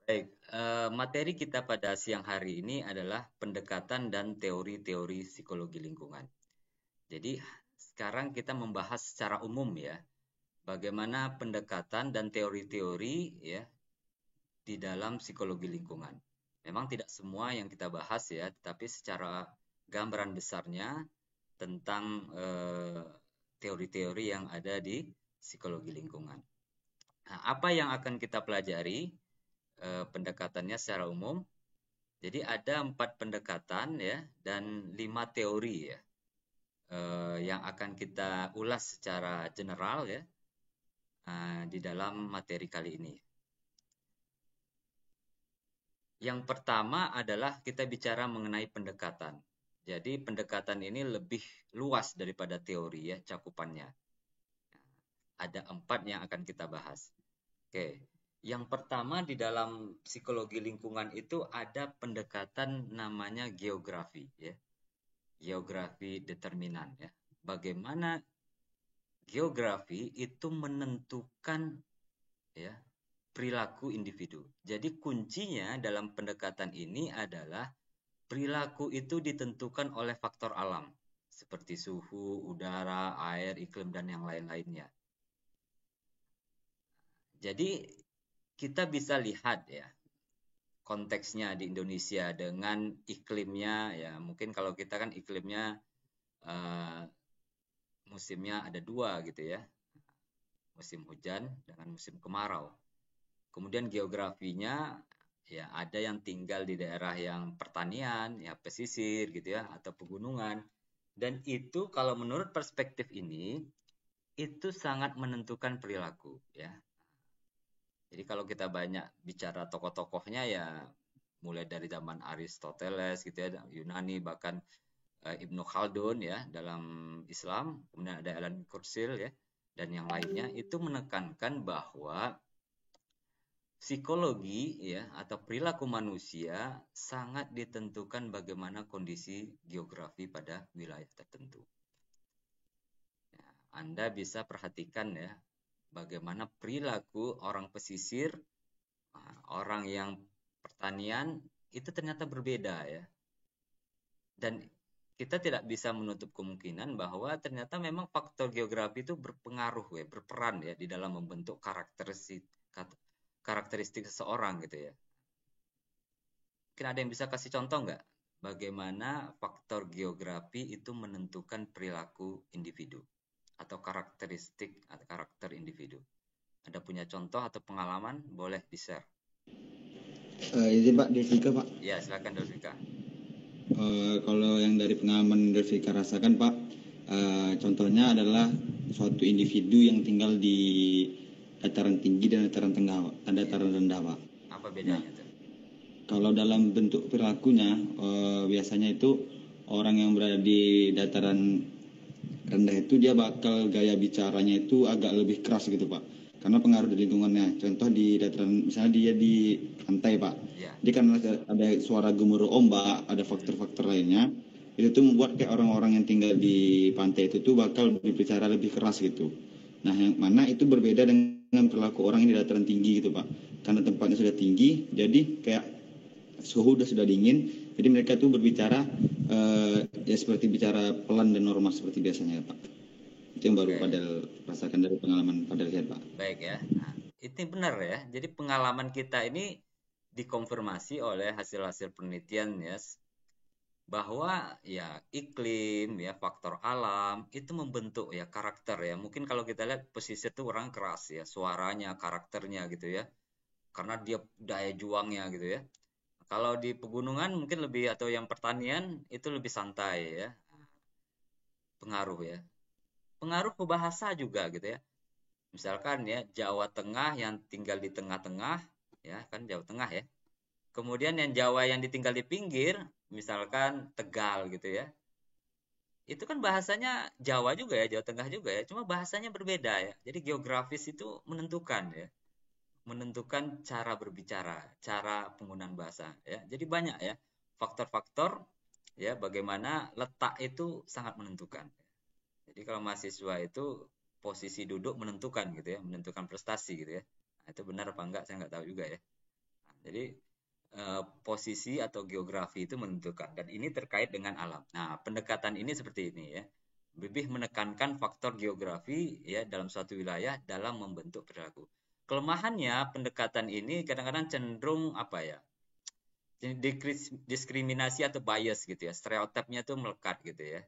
Baik, materi kita pada siang hari ini adalah pendekatan dan teori-teori psikologi lingkungan. Jadi, sekarang kita membahas secara umum ya, bagaimana pendekatan dan teori-teori ya di dalam psikologi lingkungan. Memang tidak semua yang kita bahas ya, tetapi secara gambaran besarnya tentang teori-teori yang ada di psikologi lingkungan. Nah, apa yang akan kita pelajari pendekatannya secara umum? Jadi ada 4 pendekatan ya dan 5 teori ya yang akan kita ulas secara general ya di dalam materi kali ini. Yang pertama adalah kita bicara mengenai pendekatan. Jadi pendekatan ini lebih luas daripada teori ya cakupannya. Ada 4 yang akan kita bahas. Oke, yang pertama di dalam psikologi lingkungan itu ada pendekatan namanya geografi ya. Geografi determinan ya. Bagaimana geografi itu menentukan ya perilaku individu. Jadi kuncinya dalam pendekatan ini adalah perilaku itu ditentukan oleh faktor alam seperti suhu, udara, air, iklim dan yang lain-lainnya. Jadi kita bisa lihat ya konteksnya di Indonesia dengan iklimnya ya mungkin kalau kita kan iklimnya uh, musimnya ada dua gitu ya, musim hujan dengan musim kemarau. Kemudian geografinya ya ada yang tinggal di daerah yang pertanian, ya pesisir gitu ya atau pegunungan. Dan itu kalau menurut perspektif ini itu sangat menentukan perilaku ya. Jadi kalau kita banyak bicara tokoh-tokohnya ya mulai dari zaman Aristoteles gitu ya, Yunani bahkan Ibnu Khaldun ya dalam Islam, kemudian ada Alan Kurzweil ya dan yang lainnya itu menekankan bahwa psikologi ya atau perilaku manusia sangat ditentukan bagaimana kondisi geografi pada wilayah tertentu. Ya, Anda bisa perhatikan ya bagaimana perilaku orang pesisir, orang yang pertanian itu ternyata berbeda ya. Dan kita tidak bisa menutup kemungkinan bahwa ternyata memang faktor geografi itu berpengaruh ya, berperan ya di dalam membentuk karakteristik seseorang gitu ya. Mungkin ada yang bisa kasih contoh nggak? Bagaimana faktor geografi itu menentukan perilaku individu atau karakteristik atau karakter individu. Ada punya contoh atau pengalaman? Boleh di-share. Izin Pak, Delvika Pak. Ya, silakan Delvika. Kalau yang dari pengalaman Delvika rasakan Pak, contohnya adalah suatu individu yang tinggal di dataran tinggi dan dataran tengah, dataran rendah Pak. Apa Nah, bedanya tuh? kalau dalam bentuk perilakunya, biasanya itu orang yang berada di dataran rendah itu dia bakal gaya bicaranya itu agak lebih keras gitu Pak, karena pengaruh dari lingkungannya. Contoh di dataran, misalnya dia di pantai Pak, Ya. dia kan ada suara gemuruh ombak, ada faktor-faktor lainnya, itu tuh membuat kayak orang-orang yang tinggal di pantai itu tuh bakal berbicara lebih keras gitu. Nah, yang mana itu berbeda dengan perilaku orang yang di dataran tinggi gitu Pak, karena tempatnya sudah tinggi, jadi kayak suhu sudah dingin, jadi mereka tuh berbicara ya seperti bicara pelan dan normal seperti biasanya Pak. Itu yang baru Oke. Padel rasakan dari pengalaman Padel lihat Pak. Baik ya. Nah, itu benar ya. Jadi pengalaman kita ini dikonfirmasi oleh hasil-hasil penelitian ya bahwa ya iklim ya faktor alam itu membentuk ya karakter ya. Mungkin kalau kita lihat pesisir itu orang keras ya, suaranya, karakternya gitu ya. Karena dia daya juangnya gitu ya. Kalau di pegunungan mungkin lebih atau yang pertanian itu lebih santai ya. Pengaruh ya. Pengaruh ke bahasa juga gitu ya. Misalkan ya Jawa Tengah yang tinggal di tengah-tengah, ya kan Jawa Tengah ya. Kemudian yang Jawa yang ditinggal di pinggir, misalkan Tegal gitu ya. Itu kan bahasanya Jawa juga ya, Jawa Tengah juga ya. Cuma bahasanya berbeda ya. Jadi geografis itu menentukan ya. Menentukan cara berbicara, cara penggunaan bahasa ya. Jadi banyak ya faktor-faktor ya bagaimana letak itu sangat menentukan. Jadi kalau mahasiswa itu posisi duduk menentukan gitu ya, menentukan prestasi gitu ya. Nah, itu benar apa enggak saya nggak tahu juga ya. Jadi posisi atau geografi itu menentukan, dan ini terkait dengan alam. Nah, pendekatan ini seperti ini ya. Lebih menekankan faktor geografi ya dalam suatu wilayah dalam membentuk perilaku. Kelemahannya pendekatan ini kadang-kadang cenderung apa ya? Diskriminasi atau bias gitu ya. Stereotipnya tuh melekat gitu ya.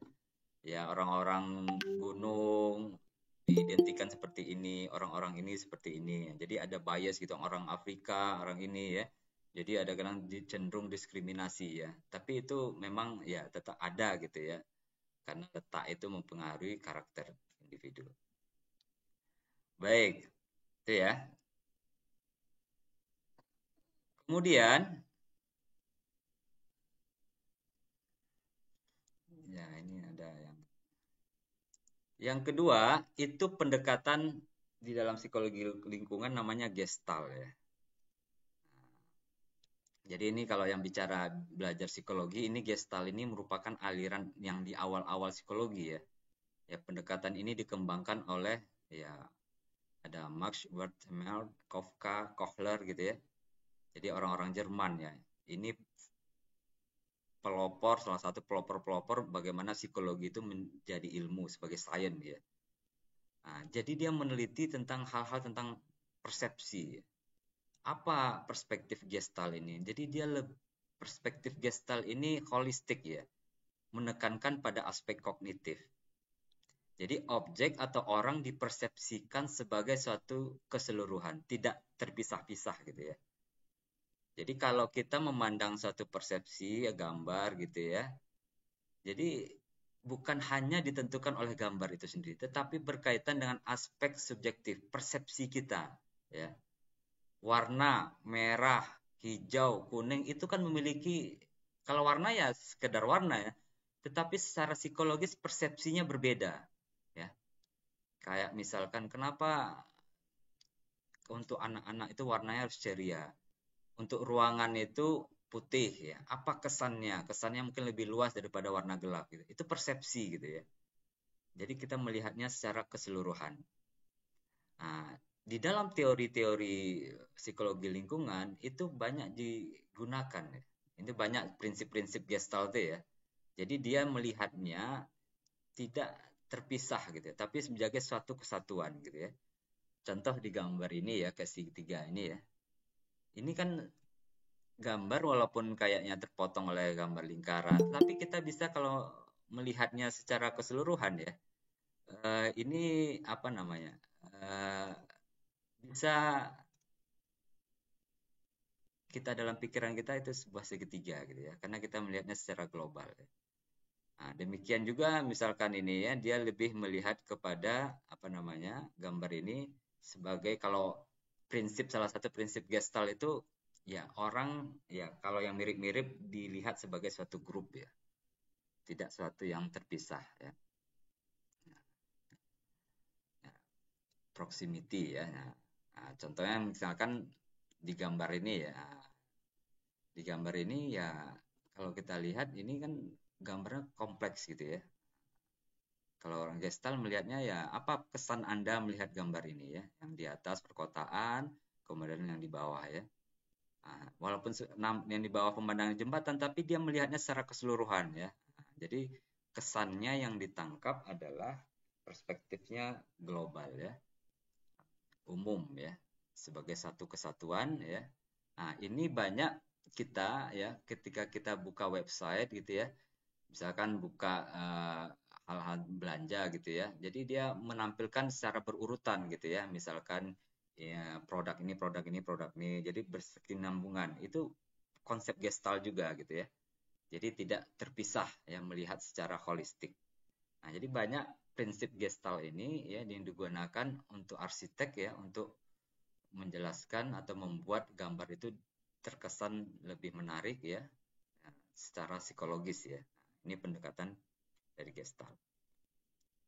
Ya, orang-orang gunung diidentikan seperti ini, orang-orang ini seperti ini. Jadi ada bias gitu, orang Afrika, orang ini ya. Jadi ada kadang cenderung diskriminasi ya. Tapi itu memang ya tetap ada gitu ya. Karena letak itu mempengaruhi karakter individu. Baik, itu ya. Kemudian, ya ini ada yang kedua, itu pendekatan di dalam psikologi lingkungan namanya Gestalt ya. Jadi ini kalau yang bicara belajar psikologi, ini Gestalt ini merupakan aliran yang di awal-awal psikologi ya. Ya, pendekatan ini dikembangkan oleh ya ada Max Wertheimer, Kafka, Kohler gitu ya. Jadi orang-orang Jerman ya. Ini salah satu pelopor-pelopor bagaimana psikologi itu menjadi ilmu sebagai sains ya. Nah, jadi dia meneliti tentang hal-hal tentang persepsi. Apa perspektif Gestalt ini? Jadi dia perspektif Gestalt ini holistik ya, menekankan pada aspek kognitif. Jadi objek atau orang dipersepsikan sebagai suatu keseluruhan, tidak terpisah-pisah gitu ya. Jadi kalau kita memandang suatu persepsi, ya gambar gitu ya. Jadi bukan hanya ditentukan oleh gambar itu sendiri, tetapi berkaitan dengan aspek subjektif, persepsi kita ya. Warna merah, hijau, kuning itu kan memiliki, kalau warna ya sekedar warna ya, tetapi secara psikologis persepsinya berbeda ya. Kayak misalkan kenapa untuk anak-anak itu warnanya harus ceria, untuk ruangan itu putih ya. Apa kesannya? Kesannya mungkin lebih luas daripada warna gelap gitu. Itu persepsi gitu ya. Jadi kita melihatnya secara keseluruhan. Nah, di dalam teori-teori psikologi lingkungan itu banyak digunakan ya. Ini banyak prinsip-prinsip Gestalt ya. Jadi dia melihatnya tidak terpisah gitu ya, tapi sebagai suatu kesatuan gitu ya. Contoh di gambar ini ya, ke segitiga ini ya. Ini kan gambar walaupun kayaknya terpotong oleh gambar lingkaran, tapi kita bisa kalau melihatnya secara keseluruhan ya, ini apa namanya, bisa kita dalam pikiran kita itu sebuah segitiga gitu ya, karena kita melihatnya secara global. Nah, demikian juga misalkan ini ya, dia lebih melihat kepada apa namanya gambar ini sebagai, kalau salah satu prinsip Gestalt itu ya orang ya kalau yang mirip-mirip dilihat sebagai suatu grup ya, tidak suatu yang terpisah ya. Nah, proximity ya. Nah, contohnya misalkan di gambar ini ya, di gambar ini ya kalau kita lihat ini kan gambarnya kompleks gitu ya. Kalau orang Gestalt melihatnya ya apa kesan Anda melihat gambar ini ya, yang di atas perkotaan, kemudian yang di bawah ya. Nah, walaupun yang di bawah pemandangan jembatan, tapi dia melihatnya secara keseluruhan ya. Nah, jadi kesannya yang ditangkap adalah perspektifnya global ya, umum ya, sebagai satu kesatuan ya. Nah, ini banyak kita ya ketika kita buka website gitu ya, misalkan buka hal-hal belanja gitu ya. Jadi dia menampilkan secara berurutan gitu ya. Misalkan ya produk ini, produk ini, produk ini. Jadi berkesinambungan. Itu konsep Gestalt juga gitu ya. Jadi tidak terpisah ya, melihat secara holistik. Nah, jadi banyak prinsip Gestalt ini ya yang digunakan untuk arsitek ya, untuk menjelaskan atau membuat gambar itu terkesan lebih menarik ya, secara psikologis ya. Ini pendekatan dari Gestalt.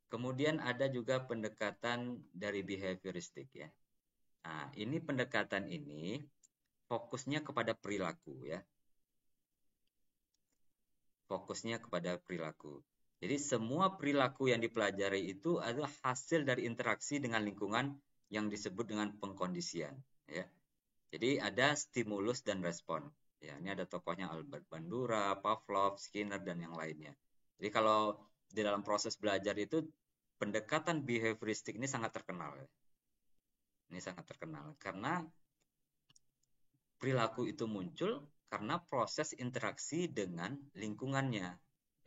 Kemudian ada juga pendekatan dari behavioristik ya. Nah, ini pendekatan ini fokusnya kepada perilaku ya. Fokusnya kepada perilaku. Jadi semua perilaku yang dipelajari itu adalah hasil dari interaksi dengan lingkungan yang disebut dengan pengkondisian ya. Jadi ada stimulus dan respon. Ya, ini ada tokohnya Albert Bandura, Pavlov, Skinner, dan yang lainnya. Jadi kalau di dalam proses belajar itu pendekatan behavioristik ini sangat terkenal. Ya. Ini sangat terkenal karena perilaku itu muncul karena proses interaksi dengan lingkungannya,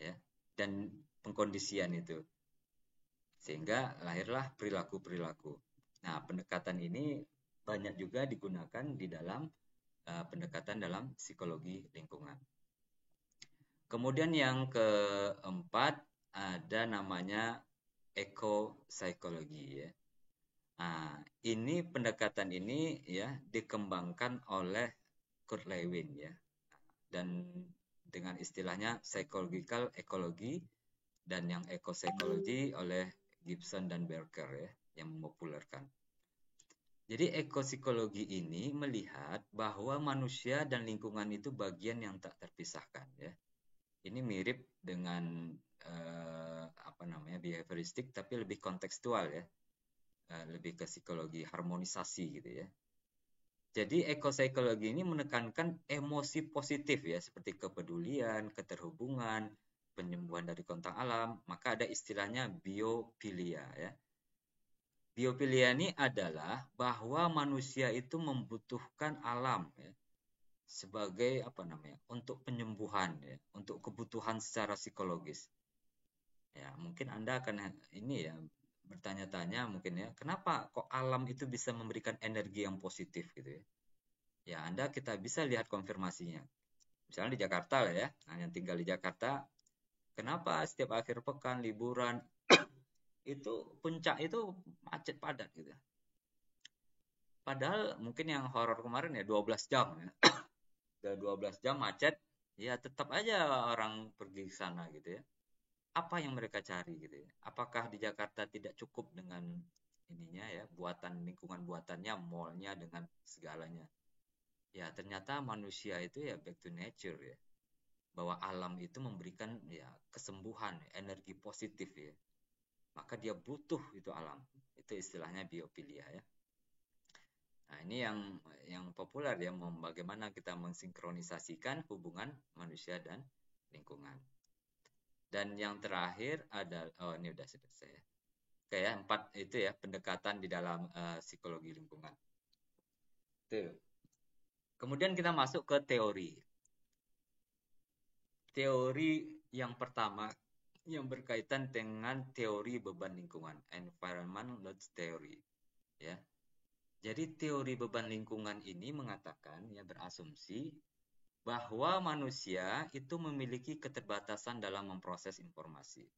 ya, dan pengkondisian itu. Sehingga lahirlah perilaku-perilaku. Nah, pendekatan ini banyak juga digunakan di dalam pendekatan dalam psikologi lingkungan. Kemudian yang keempat ada namanya ekopsikologi ya. Nah, ini pendekatan ini ya dikembangkan oleh Kurt Lewin ya. Dan dengan istilahnya psychological ecology dan yang ekopsikologi oleh Gibson dan Berker ya yang mempopulerkan. Jadi ekopsikologi ini melihat bahwa manusia dan lingkungan itu bagian yang tak terpisahkan ya. Ini mirip dengan behavioristik tapi lebih kontekstual ya. Lebih ke psikologi harmonisasi gitu ya. Jadi ekopsikologi ini menekankan emosi positif ya seperti kepedulian, keterhubungan, penyembuhan dari kontak alam, maka ada istilahnya biofilia ya. Biofilia ini adalah bahwa manusia itu membutuhkan alam ya, sebagai untuk penyembuhan ya, untuk kebutuhan secara psikologis. Ya, mungkin Anda akan ini ya bertanya-tanya mungkin ya, kenapa kok alam itu bisa memberikan energi yang positif gitu ya? Ya, kita bisa lihat konfirmasinya. Misalnya di Jakarta lah ya, nah, yang tinggal di Jakarta, kenapa setiap akhir pekan liburan itu puncak itu macet padat gitu. Padahal mungkin yang horor kemarin ya 12 jam ya. Udah 12 jam macet, ya tetap aja orang pergi ke sana gitu ya. Apa yang mereka cari gitu ya? Apakah di Jakarta tidak cukup dengan ininya ya, lingkungan buatannya, mallnya dengan segalanya. Ya ternyata manusia itu ya back to nature ya. Bahwa alam itu memberikan ya kesembuhan, energi positif ya. Maka dia butuh itu alam. Itu istilahnya biofilia ya. Nah, ini yang populer ya, bagaimana kita mensinkronisasikan hubungan manusia dan lingkungan. Dan yang terakhir ada ini udah selesai ya. Oke ya, 4 itu ya pendekatan di dalam psikologi lingkungan. Tuh. Kemudian kita masuk ke teori. Teori yang pertama yang berkaitan dengan teori beban lingkungan, environment load theory, ya. Jadi teori beban lingkungan ini mengatakan ya berasumsi bahwa manusia itu memiliki keterbatasan dalam memproses informasi.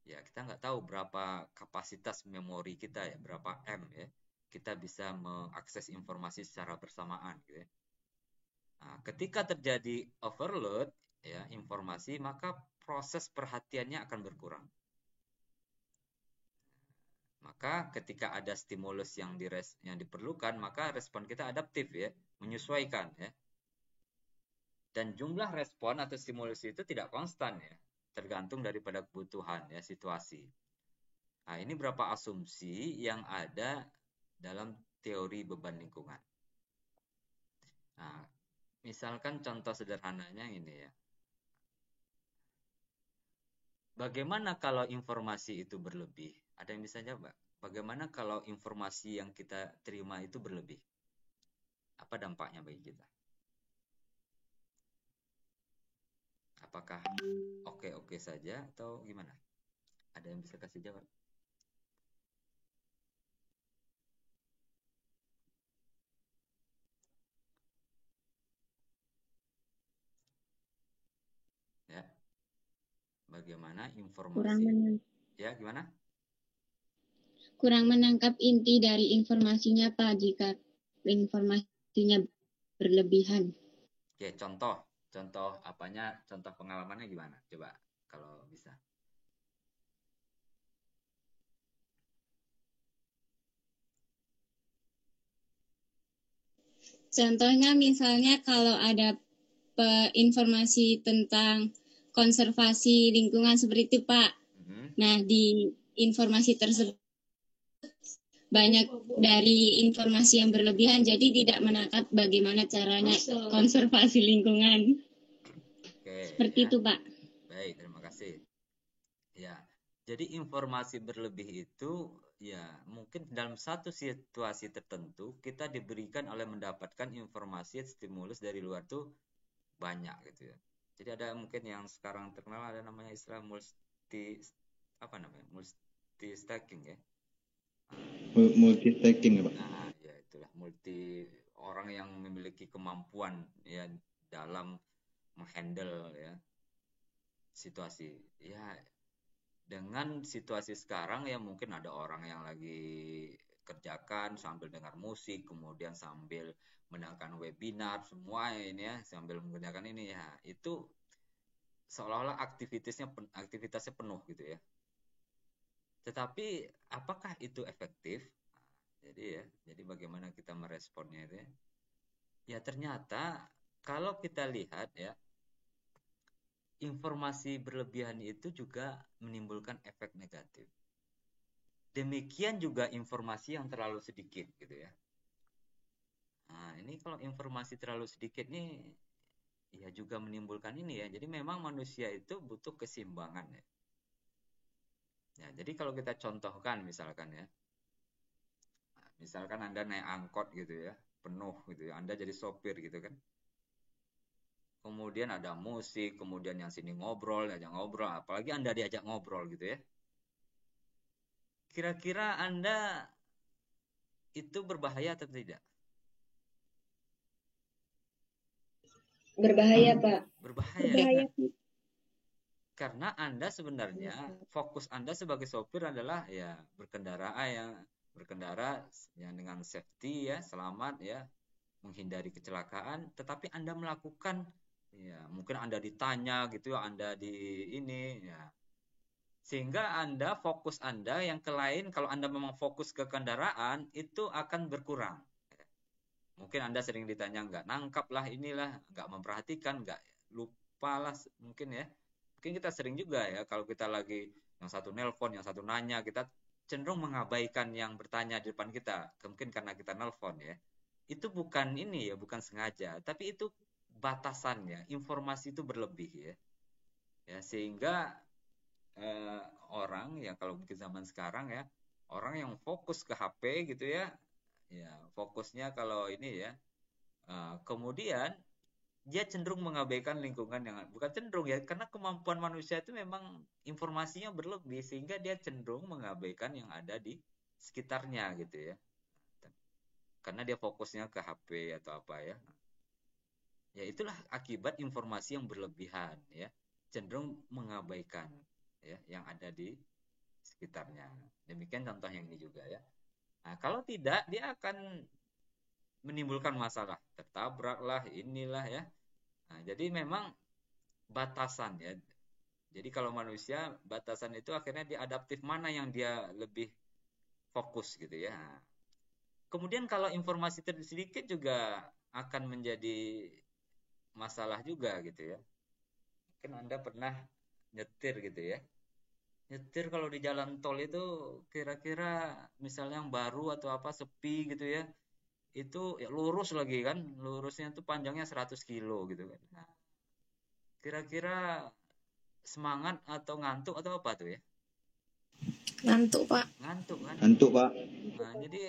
Ya, kita nggak tahu berapa kapasitas memori kita ya, berapa M ya. Kita bisa mengakses informasi secara bersamaan gitu ya. Nah, ketika terjadi overload ya informasi, maka proses perhatiannya akan berkurang. Maka ketika ada stimulus yang diperlukan, maka respon kita adaptif ya, menyesuaikan ya. Dan jumlah respon atau stimulus itu tidak konstan ya, tergantung daripada kebutuhan ya, situasi. Nah, ini berapa asumsi yang ada dalam teori beban lingkungan. Nah, misalkan contoh sederhananya ini ya. Bagaimana kalau informasi itu berlebih? Ada yang bisa jawab? Bagaimana kalau informasi yang kita terima itu berlebih? Apa dampaknya bagi kita? Apakah oke-oke saja atau gimana? Ada yang bisa kasih jawab? Ya. Bagaimana informasi? Ya, gimana? Kurang menangkap inti dari informasinya, Pak, jika informasinya berlebihan. Oke, contoh apanya, contoh pengalamannya gimana? Coba kalau bisa. Contohnya misalnya kalau ada informasi tentang konservasi lingkungan seperti itu, Pak. Nah, di informasi tersebut banyak dari informasi yang berlebihan, jadi tidak menangkap bagaimana caranya konservasi lingkungan. Oke, Seperti ya. itu, Pak. Baik, terima kasih. Ya, jadi informasi berlebih itu ya mungkin dalam satu situasi tertentu kita diberikan oleh mendapatkan informasi stimulus dari luar tuh banyak gitu ya. Jadi ada mungkin yang sekarang terkenal ada namanya istilah multi stacking ya. Multitasking ya Pak. Nah, ya itulah multi orang yang memiliki kemampuan ya dalam menghandle ya situasi. Ya, dengan situasi sekarang ya mungkin ada orang yang lagi kerjakan sambil dengar musik, kemudian sambil mendengarkan webinar, semua ini ya sambil mengerjakan ini ya. Itu seolah-olah aktivitasnya penuh gitu ya. Tetapi apakah itu efektif? Jadi bagaimana kita meresponnya itu ya? Ya ternyata kalau kita lihat ya, informasi berlebihan itu juga menimbulkan efek negatif. Demikian juga informasi yang terlalu sedikit gitu ya. Nah, ini kalau informasi terlalu sedikit nih ya juga menimbulkan ini ya. Jadi memang manusia itu butuh keseimbangan ya. Ya, jadi kalau kita contohkan misalkan ya. Misalkan Anda naik angkot gitu ya, penuh gitu ya. Anda jadi sopir gitu kan. Kemudian ada musik, kemudian yang sini ngobrol, diajak ngobrol, apalagi Anda diajak ngobrol gitu ya. Kira-kira Anda itu berbahaya atau tidak? Berbahaya, Pak. Berbahaya. Berbahaya. Karena Anda sebenarnya fokus Anda sebagai sopir adalah ya berkendara yang dengan safety ya, selamat ya, menghindari kecelakaan, tetapi Anda melakukan ya mungkin Anda ditanya gitu ya, Anda di ini ya. Sehingga Anda fokus Anda yang ke lain, kalau Anda memang fokus ke kendaraan itu akan berkurang. Mungkin Anda sering ditanya nggak nangkap lah inilah, nggak memperhatikan, nggak lupa lah mungkin ya. Mungkin kita sering juga ya kalau kita lagi yang satu nelpon, yang satu nanya, kita cenderung mengabaikan yang bertanya di depan kita. Mungkin karena kita nelpon ya. Itu bukan ini ya, bukan sengaja, tapi itu batasannya, informasi itu berlebih ya. Ya sehingga orang ya kalau mungkin zaman sekarang ya, orang yang fokus ke HP gitu ya, ya fokusnya kalau ini ya, kemudian dia cenderung mengabaikan lingkungan yang bukan cenderung ya, karena kemampuan manusia itu memang informasinya berlebih sehingga dia cenderung mengabaikan yang ada di sekitarnya gitu ya. Karena dia fokusnya ke HP atau apa ya. Ya itulah akibat informasi yang berlebihan ya, cenderung mengabaikan ya yang ada di sekitarnya. Demikian contoh yang ini juga ya. Nah, kalau tidak dia akan menimbulkan masalah, tertabraklah inilah ya. Nah, jadi memang batasan ya. Jadi kalau manusia batasan itu akhirnya dia adaptif mana yang dia lebih fokus gitu ya. Kemudian kalau informasi sedikit juga akan menjadi masalah juga gitu ya. Mungkin Anda pernah nyetir gitu ya. Nyetir kalau di jalan tol itu kira-kira misalnya yang baru atau apa sepi gitu ya. Itu ya lurus lagi kan. Lurusnya itu panjangnya 100 kilo gitu kan. Nah, kira-kira semangat atau ngantuk atau apa tuh ya? Ngantuk, Pak. Ngantuk kan? Ngantuk Pak. Nah, jadi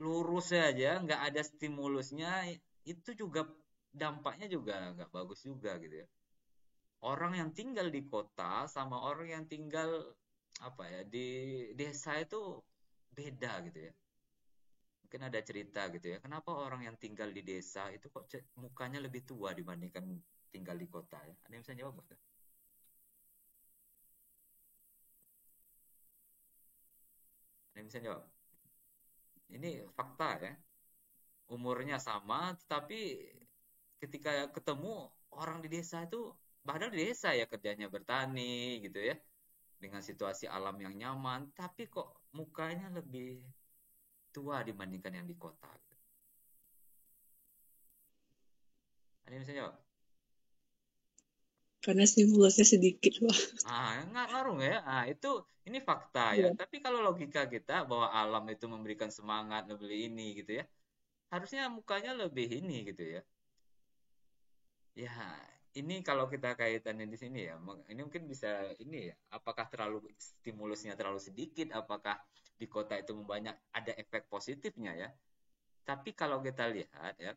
lurus saja, nggak ada stimulusnya, itu juga dampaknya juga nggak bagus juga gitu ya. Orang yang tinggal di kota sama orang yang tinggal apa ya di desa itu beda gitu ya. Mungkin ada cerita gitu ya. Kenapa orang yang tinggal di desa itu kok mukanya lebih tua dibandingkan tinggal di kota ya? Ada yang bisa jawab nggak? Ada yang bisa jawab? Ini fakta ya. Umurnya sama, tetapi ketika ketemu orang di desa itu, padahal di desa ya kerjanya bertani gitu ya, dengan situasi alam yang nyaman, tapi kok mukanya lebih tua dibandingkan yang di kota. Ada yang bisa jawab? Karena stimulusnya sedikit, Pak. Nggak ngaruh ya. Ini fakta ya. Iya. Tapi kalau logika kita bahwa alam itu memberikan semangat lebih ini gitu ya, harusnya mukanya lebih ini gitu ya. Ya, ini kalau kita kaitannya di sini ya, ini mungkin bisa ini ya, apakah stimulusnya terlalu sedikit, apakah di kota itu banyak ada efek positifnya ya. Tapi kalau kita lihat ya,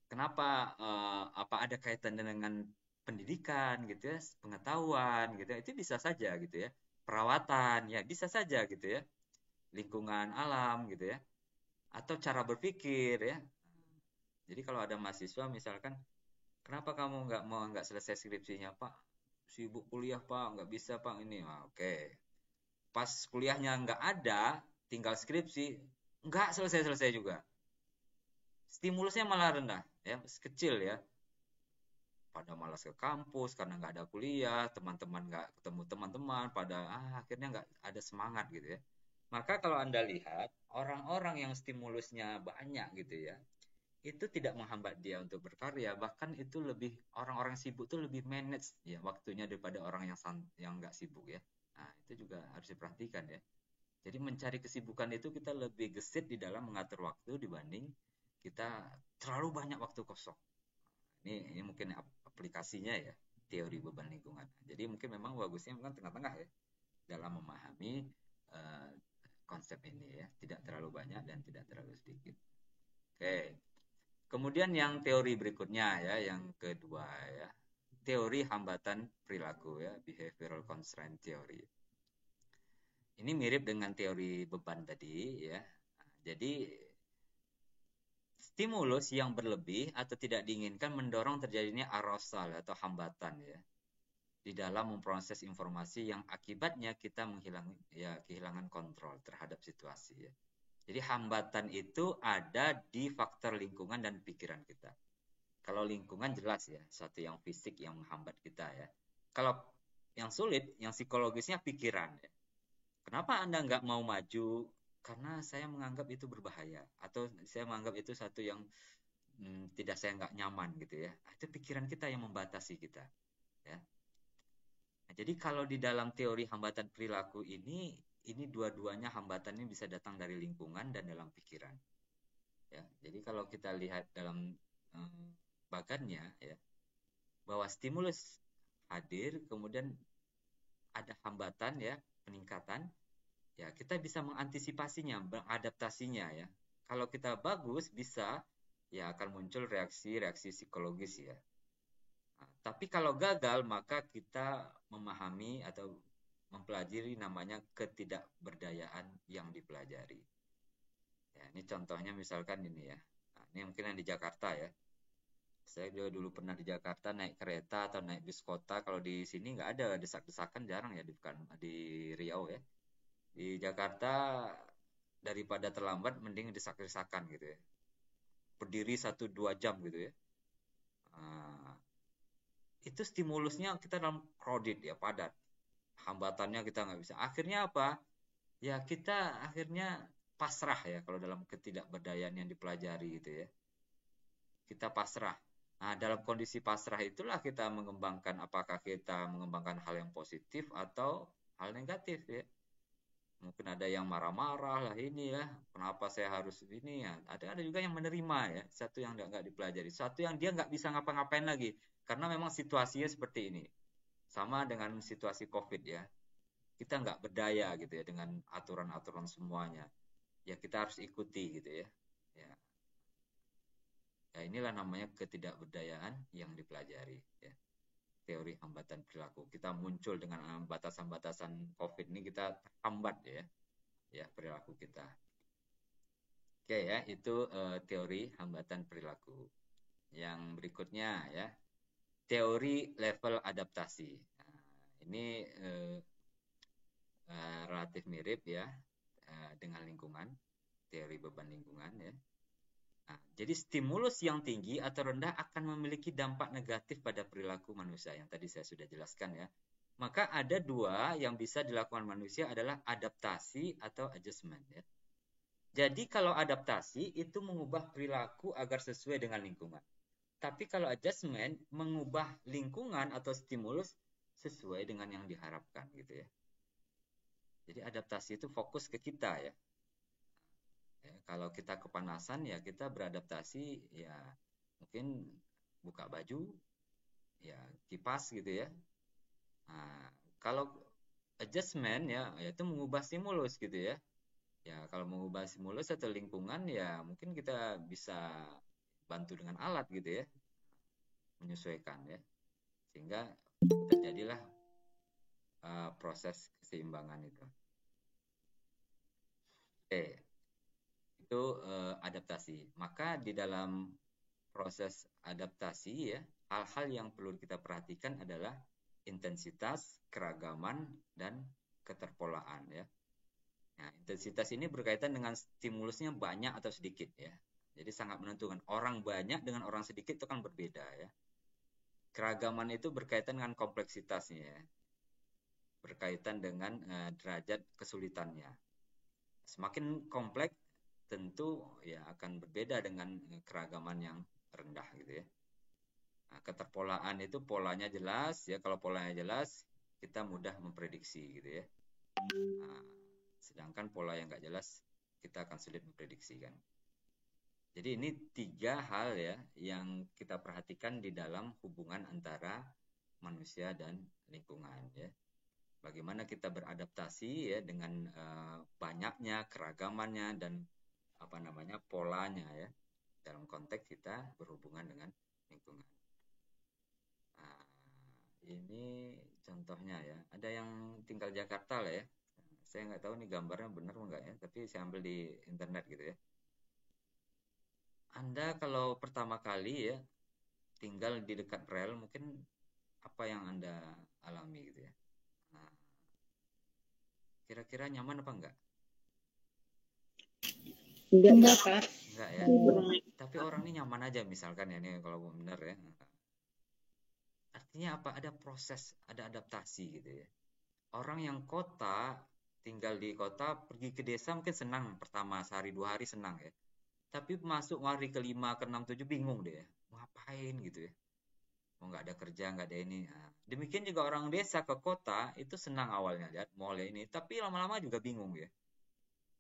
kenapa apa ada kaitannya dengan pendidikan gitu ya, pengetahuan gitu ya, itu bisa saja gitu ya. Perawatan ya bisa saja gitu ya. Lingkungan alam gitu ya. Atau cara berpikir ya. Jadi kalau ada mahasiswa misalkan, kenapa kamu nggak selesai skripsinya, Pak? Sibuk kuliah, Pak, nggak bisa, Pak, ini. Oke. Pas kuliahnya nggak ada, tinggal skripsi, nggak selesai-selesai juga. Stimulusnya malah rendah, ya, kecil ya. Pada malas ke kampus karena nggak ada kuliah, teman-teman nggak ketemu teman-teman, pada akhirnya nggak ada semangat gitu ya. Maka kalau Anda lihat, orang-orang yang stimulusnya banyak gitu ya, itu tidak menghambat dia untuk berkarya, bahkan itu lebih orang-orang sibuk itu lebih manage ya waktunya daripada orang yang nggak sibuk ya. Nah, itu juga harus diperhatikan ya. Jadi mencari kesibukan itu kita lebih gesit di dalam mengatur waktu dibanding kita terlalu banyak waktu kosong. Ini mungkin aplikasinya ya, teori beban lingkungan. Jadi mungkin memang bagusnya bukan tengah-tengah ya dalam memahami konsep ini ya, tidak terlalu banyak dan tidak terlalu sedikit. Oke. Kemudian yang teori berikutnya ya, yang kedua ya, teori hambatan perilaku ya, behavioral constraint theory. Ini mirip dengan teori beban tadi ya. Jadi stimulus yang berlebih atau tidak diinginkan mendorong terjadinya arousal atau hambatan ya di dalam memproses informasi yang akibatnya kita kehilangan kontrol terhadap situasi ya. Jadi hambatan itu ada di faktor lingkungan dan pikiran kita. Kalau lingkungan jelas ya, satu yang fisik yang menghambat kita ya. Kalau yang sulit, yang psikologisnya pikiran ya. Kenapa Anda nggak mau maju? Karena saya menganggap itu berbahaya. Atau saya menganggap itu satu yang saya nggak nyaman gitu ya. Itu pikiran kita yang membatasi kita. Ya. Nah, jadi kalau di dalam teori hambatan perilaku ini dua-duanya hambatannya bisa datang dari lingkungan dan dalam pikiran. Ya, jadi kalau kita lihat dalam bagannya ya, bahwa stimulus hadir, kemudian ada hambatan ya, peningkatan, ya kita bisa mengantisipasinya, mengadaptasinya ya. Kalau kita bagus bisa ya akan muncul reaksi-reaksi psikologis ya. Nah, tapi kalau gagal maka kita memahami atau mempelajari namanya ketidakberdayaan yang dipelajari. Ya, ini contohnya misalkan ini ya. Nah, ini mungkin yang di Jakarta ya. Saya juga dulu pernah di Jakarta naik kereta atau naik bis kota. Kalau di sini nggak ada desak-desakan, jarang ya di Riau ya. Di Jakarta daripada terlambat mending desak-desakan gitu ya. Berdiri 1-2 jam gitu ya. Nah, itu stimulusnya kita dalam crowded ya, padat. Hambatannya kita nggak bisa. Akhirnya apa? Ya kita akhirnya pasrah ya kalau dalam ketidakberdayaan yang dipelajari gitu ya. Kita pasrah. Nah, dalam kondisi pasrah itulah kita mengembangkan, apakah kita mengembangkan hal yang positif atau hal negatif ya. Mungkin ada yang marah-marah lah ini ya, kenapa saya harus ini ya. Ada juga yang menerima ya, satu yang nggak dipelajari, satu yang dia nggak bisa ngapa-ngapain lagi, karena memang situasinya seperti ini. Sama dengan situasi COVID ya, kita nggak berdaya gitu ya dengan aturan-aturan semuanya. Ya kita harus ikuti gitu ya. Ya inilah namanya ketidakberdayaan yang dipelajari ya. Teori hambatan perilaku. Kita muncul dengan batasan-batasan COVID ini, kita hambat ya perilaku kita. Oke ya, itu teori hambatan perilaku. Yang berikutnya ya, teori level adaptasi. Nah, ini relatif mirip ya dengan lingkungan, teori beban lingkungan ya. Nah, jadi stimulus yang tinggi atau rendah akan memiliki dampak negatif pada perilaku manusia yang tadi saya sudah jelaskan ya. Maka ada dua yang bisa dilakukan manusia adalah adaptasi atau adjustment ya. Jadi kalau adaptasi itu mengubah perilaku agar sesuai dengan lingkungan. Tapi kalau adjustment mengubah lingkungan atau stimulus sesuai dengan yang diharapkan gitu ya. Jadi adaptasi itu fokus ke kita ya. Kalau kita kepanasan ya kita beradaptasi ya mungkin buka baju, ya kipas gitu ya. Nah, kalau adjustment ya itu mengubah stimulus gitu ya. Ya kalau mengubah stimulus atau lingkungan ya mungkin kita bisa bantu dengan alat gitu ya, menyesuaikan ya. Sehingga terjadilah proses keseimbangan itu. Oke, itu adaptasi. Maka di dalam proses adaptasi ya, hal-hal yang perlu kita perhatikan adalah intensitas, keragaman, dan keterpolaan ya. Nah, intensitas ini berkaitan dengan stimulusnya banyak atau sedikit ya. Jadi sangat menentukan. Orang banyak dengan orang sedikit itu kan berbeda ya. Keragaman itu berkaitan dengan kompleksitasnya ya. Berkaitan dengan derajat kesulitannya. Semakin kompleks tentu ya akan berbeda dengan keragaman yang rendah gitu ya. Nah, keterpolaan itu polanya jelas ya. Kalau polanya jelas kita mudah memprediksi gitu ya. Nah, sedangkan pola yang nggak jelas kita akan sulit memprediksikan. Jadi ini 3 hal ya yang kita perhatikan di dalam hubungan antara manusia dan lingkungan ya. Bagaimana kita beradaptasi ya dengan banyaknya keragamannya dan polanya ya dalam konteks kita berhubungan dengan lingkungan. Nah, ini contohnya ya. Ada yang tinggal Jakarta lah ya. Saya nggak tahu nih gambarnya benar enggak ya, tapi saya ambil di internet gitu ya. Anda kalau pertama kali ya tinggal di dekat rel, mungkin apa yang Anda alami gitu ya. Nah, kira-kira nyaman apa enggak? Enggak, Kak. Enggak ya. Tapi orang ini nyaman aja misalkan ya nih kalau benar ya. Artinya apa? Ada proses, ada adaptasi gitu ya. Orang yang tinggal di kota, pergi ke desa mungkin senang pertama sehari 2 hari senang ya. Tapi masuk hari ke-5, ke-6, 7 bingung deh ya. Mau ngapain gitu ya. Mau nggak ada kerja, nggak ada ini. Nah, demikian juga orang desa ke kota itu senang awalnya lihat mall ini, tapi lama-lama juga bingung ya.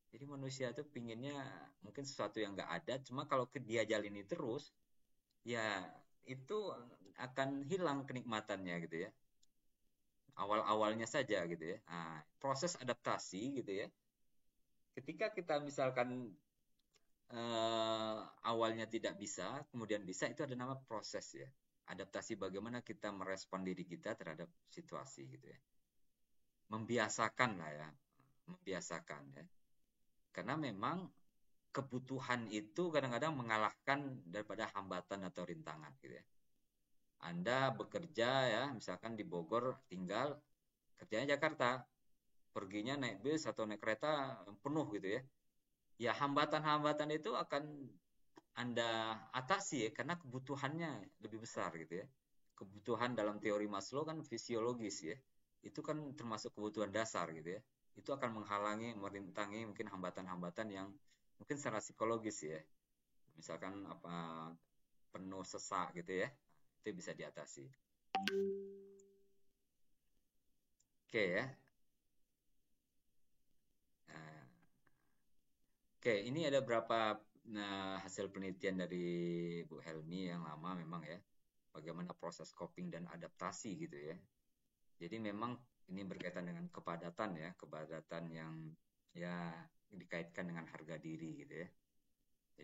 Jadi manusia tuh pinginnya mungkin sesuatu yang nggak ada, cuma kalau dia jalani terus, ya itu akan hilang kenikmatannya gitu ya. Awal-awalnya saja gitu ya. Nah, proses adaptasi gitu ya. Ketika kita misalkan awalnya tidak bisa, kemudian bisa, itu ada nama proses ya. Adaptasi bagaimana kita merespon diri kita terhadap situasi gitu ya. Membiasakan lah ya. Membiasakan ya. Karena memang kebutuhan itu kadang-kadang mengalahkan daripada hambatan atau rintangan gitu ya. Anda bekerja ya, misalkan di Bogor tinggal, kerjanya Jakarta, perginya naik bis atau naik kereta penuh gitu ya. Ya hambatan-hambatan itu akan Anda atasi ya, karena kebutuhannya lebih besar gitu ya. Kebutuhan dalam teori Maslow kan fisiologis ya. Itu kan termasuk kebutuhan dasar gitu ya. Itu akan menghalangi, merintangi mungkin hambatan-hambatan yang mungkin secara psikologis ya. Misalkan penuh sesak gitu ya. Itu bisa diatasi. Oke ya. Oke, ini ada beberapa hasil penelitian dari Bu Helmi yang lama memang ya. Bagaimana proses coping dan adaptasi gitu ya. Jadi memang ini berkaitan dengan kepadatan ya. Kepadatan yang ya dikaitkan dengan harga diri gitu ya.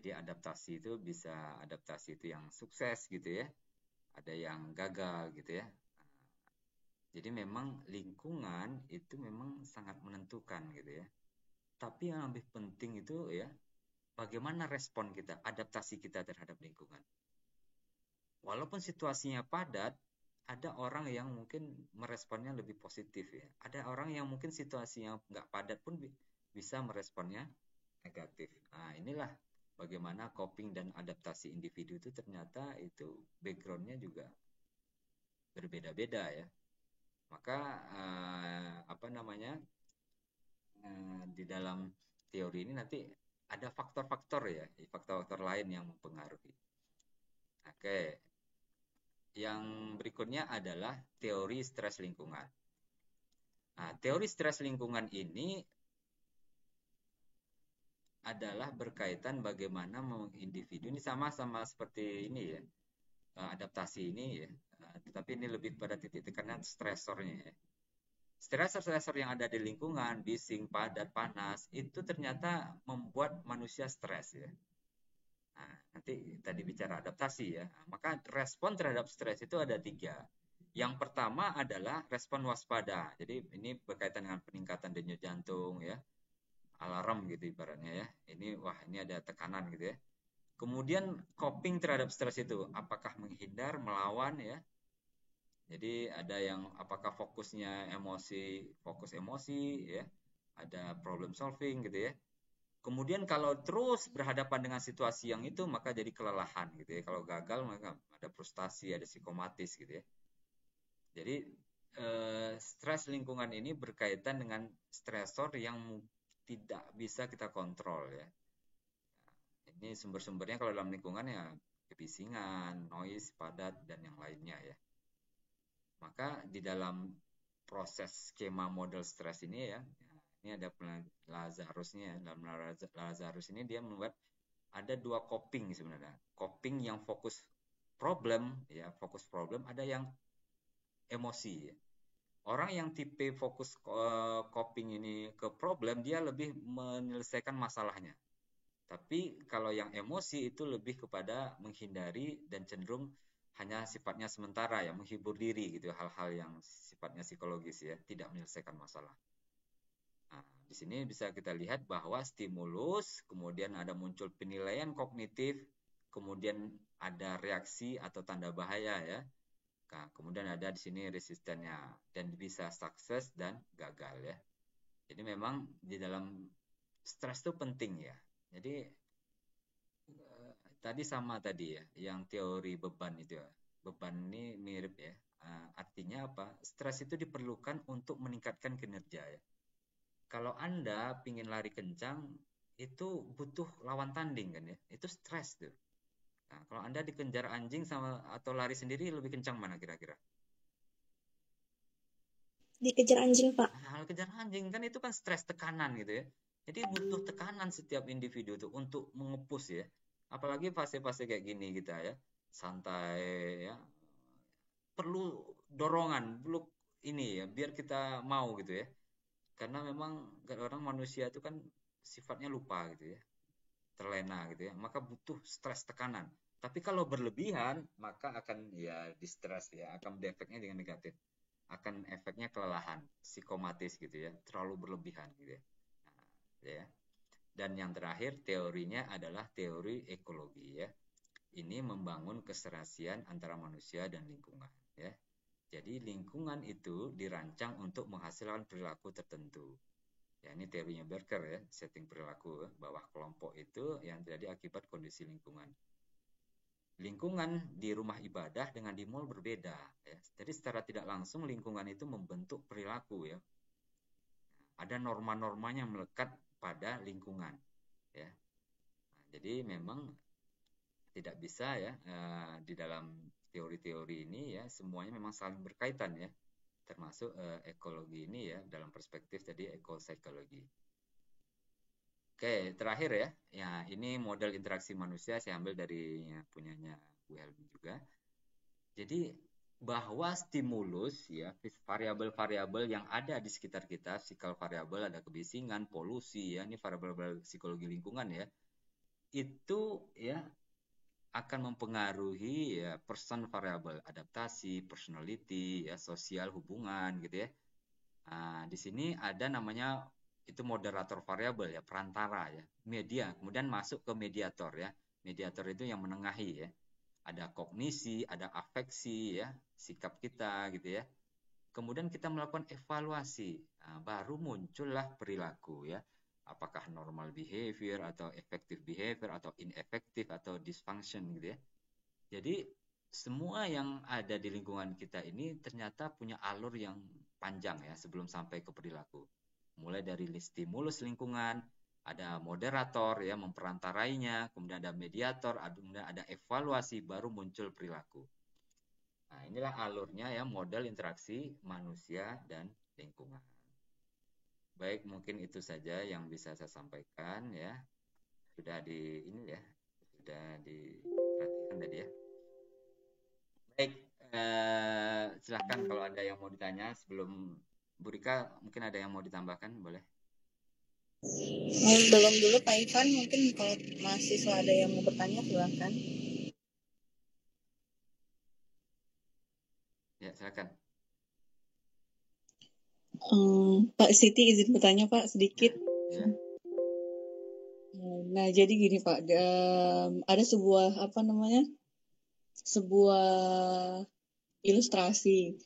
Jadi adaptasi itu bisa adaptasi itu yang sukses gitu ya. Ada yang gagal gitu ya. Jadi memang lingkungan itu memang sangat menentukan gitu ya. Tapi yang lebih penting itu ya, bagaimana respon kita, adaptasi kita terhadap lingkungan. Walaupun situasinya padat, ada orang yang mungkin meresponnya lebih positif ya. Ada orang yang mungkin situasinya nggak padat pun bisa meresponnya negatif. Nah, inilah bagaimana coping dan adaptasi individu itu ternyata itu backgroundnya juga berbeda-beda ya. Maka di dalam teori ini nanti ada faktor-faktor ya, faktor-faktor lain yang mempengaruhi. Oke, Yang berikutnya adalah teori stres lingkungan. Nah, teori stres lingkungan ini adalah berkaitan bagaimana individu ini sama-sama seperti ini ya, adaptasi ini ya, tetapi ini lebih pada titik tekannya stresornya ya. Stresor-stresor yang ada di lingkungan, bising, padat, panas, itu ternyata membuat manusia stres ya. Nah, nanti tadi bicara adaptasi ya. Maka respon terhadap stres itu ada 3. Yang pertama adalah respon waspada. Jadi ini berkaitan dengan peningkatan denyut jantung ya, alarm gitu ibaratnya ya. Ini ada tekanan gitu ya. Kemudian coping terhadap stres itu, apakah menghindar, melawan ya. Jadi ada yang apakah fokusnya fokus emosi ya. Ada problem solving gitu ya. Kemudian kalau terus berhadapan dengan situasi yang itu maka jadi kelelahan gitu ya. Kalau gagal maka ada frustasi, ada psikomatis gitu ya. Jadi stres lingkungan ini berkaitan dengan stresor yang tidak bisa kita kontrol ya. Ini sumber-sumbernya kalau dalam lingkungan ya kebisingan, noise, padat dan yang lainnya ya. Maka di dalam proses skema model stres ini ya, ini ada Lazarusnya. Dalam Lazarus ini dia membuat ada 2 coping sebenarnya. Coping yang fokus problem, ada yang emosi. Ya. Orang yang tipe fokus coping ini ke problem, dia lebih menyelesaikan masalahnya. Tapi kalau yang emosi itu lebih kepada menghindari dan cenderung hanya sifatnya sementara ya, menghibur diri gitu, hal-hal yang sifatnya psikologis ya, tidak menyelesaikan masalah. Nah, di sini bisa kita lihat bahwa stimulus, kemudian ada muncul penilaian kognitif, kemudian ada reaksi atau tanda bahaya ya. Nah, kemudian ada di sini resistennya dan bisa sukses dan gagal ya. Jadi memang di dalam stres itu penting ya. Jadi tadi sama tadi ya, yang teori beban itu ya. Beban ini mirip ya. Artinya apa? Stres itu diperlukan untuk meningkatkan kinerja ya. Kalau Anda pingin lari kencang, itu butuh lawan tanding kan ya. Itu stres tuh. Nah, kalau Anda dikejar anjing atau lari sendiri lebih kencang mana kira-kira? Dikejar anjing, Pak. Nah, kejar anjing kan itu kan stres, tekanan gitu ya. Jadi butuh tekanan setiap individu tuh untuk mengepus ya. Apalagi fase-fase kayak gini kita ya. Santai ya. Perlu dorongan, perlu ini ya, biar kita mau gitu ya. Karena memang orang manusia itu kan sifatnya lupa gitu ya. Terlena gitu ya. Maka butuh stres, tekanan. Tapi kalau berlebihan, maka akan ya distres ya, akan efeknya dengan negatif. Akan efeknya kelelahan, psikomatis gitu ya, terlalu berlebihan gitu ya. Nah, ya. Dan yang terakhir teorinya adalah teori ekologi ya. Ini membangun keserasian antara manusia dan lingkungan ya. Jadi lingkungan itu dirancang untuk menghasilkan perilaku tertentu. Ya, ini teorinya Berker ya, setting perilaku bawah kelompok itu yang terjadi akibat kondisi lingkungan. Lingkungan di rumah ibadah dengan di mall berbeda ya. Jadi secara tidak langsung lingkungan itu membentuk perilaku ya. Ada norma-normanya yang melekat pada lingkungan ya. Nah, jadi memang tidak bisa ya di dalam teori-teori ini ya semuanya memang saling berkaitan ya. Termasuk ekologi ini ya dalam perspektif tadi ekopsikologi. Oke, terakhir ya. Ya, ini model interaksi manusia saya ambil dari punyanya Bu Helmi juga. Jadi bahwa stimulus ya, variabel-variabel yang ada di sekitar kita, psikal variabel ada kebisingan, polusi ya, ini variabel psikologi lingkungan ya. Itu ya akan mempengaruhi ya person variabel, adaptasi, personality, ya, sosial, hubungan gitu ya. Nah, di sini ada namanya itu moderator variabel ya, perantara ya, media, kemudian masuk ke mediator ya. Mediator itu yang menengahi ya. Ada kognisi, ada afeksi ya, sikap kita gitu ya. Kemudian kita melakukan evaluasi. Nah, baru muncullah perilaku ya. Apakah normal behavior atau effective behavior atau ineffective atau dysfunction gitu ya. Jadi semua yang ada di lingkungan kita ini ternyata punya alur yang panjang ya sebelum sampai ke perilaku. Mulai dari stimulus lingkungan, ada moderator ya memperantarainya, kemudian ada mediator, kemudian ada evaluasi baru muncul perilaku. Nah, inilah alurnya ya model interaksi manusia dan lingkungan. Baik, mungkin itu saja yang bisa saya sampaikan ya. Sudah diperhatikan tadi ya. Baik, silahkan kalau ada yang mau ditanya sebelum Bu Rika, mungkin ada yang mau ditambahkan, boleh. Belum dulu Pak Ivan, mungkin kalau mahasiswa ada yang mau bertanya silakan. Ya, silakan. Pak Siti izin bertanya Pak sedikit. Ya. Nah jadi gini Pak, ada sebuah sebuah ilustrasi